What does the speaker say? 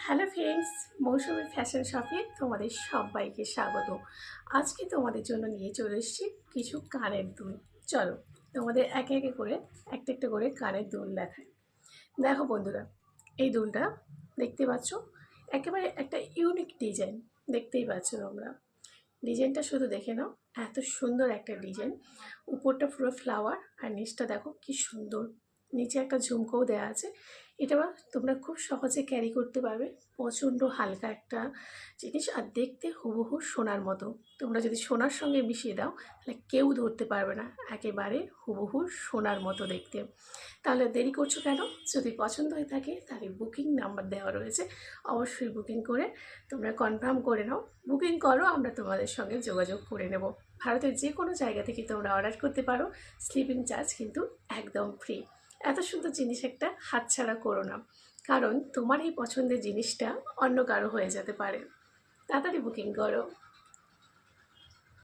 Hello friends, মৌসুমী fashion শপে তোমাদের সবাইকে স্বাগত। আজকে তোমাদের জন্য নিয়ে চলে এসেছি কিছু কানের দুল। চলো তোমাদের একে একে করে একটা একটা করে কানের দুল দেখায়। দেখো বন্ধুরা, এই দুলটা দেখতে পাচ্ছ, একেবারে একটা ইউনিক ডিজাইন। দেখতেই পাচ্ছ তোমরা, ডিজাইনটা শুধু দেখে নাও। এত সুন্দর একটা ডিজাইন, উপরটা পুরো ফ্লাওয়ার আর নিচটা দেখো কি সুন্দর। নিচে একটা ঝুমকোও দেওয়া আছে। এটা তোমরা খুব সহজে ক্যারি করতে পারবে। প্রচণ্ড হালকা একটা জিনিস, আর দেখতে হুবহু সোনার মতো। তোমরা যদি সোনার সঙ্গে মিশিয়ে দাও তাহলে কেউ ধরতে পারবে না, একেবারে হুবহু সোনার মতো দেখতে। তাহলে দেরি করছো কেন? যদি পছন্দ হয়ে থাকে তাহলে বুকিং নাম্বার দেওয়া রয়েছে, অবশ্যই বুকিং করে তোমরা কনফার্ম করে নাও। বুকিং করো, আমরা তোমাদের সঙ্গে যোগাযোগ করে নেব। ভারতের যে কোনো জায়গা থেকে তোমরা অর্ডার করতে পারো, স্লিপিং চার্জ কিন্তু একদম ফ্রি। এত সুন্দর জিনিস একটা হাতছাড়া করো না, কারণ তোমার এই পছন্দের জিনিসটা অন্য কারো হয়ে যেতে পারে। তাড়াতাড়ি বুকিং করো।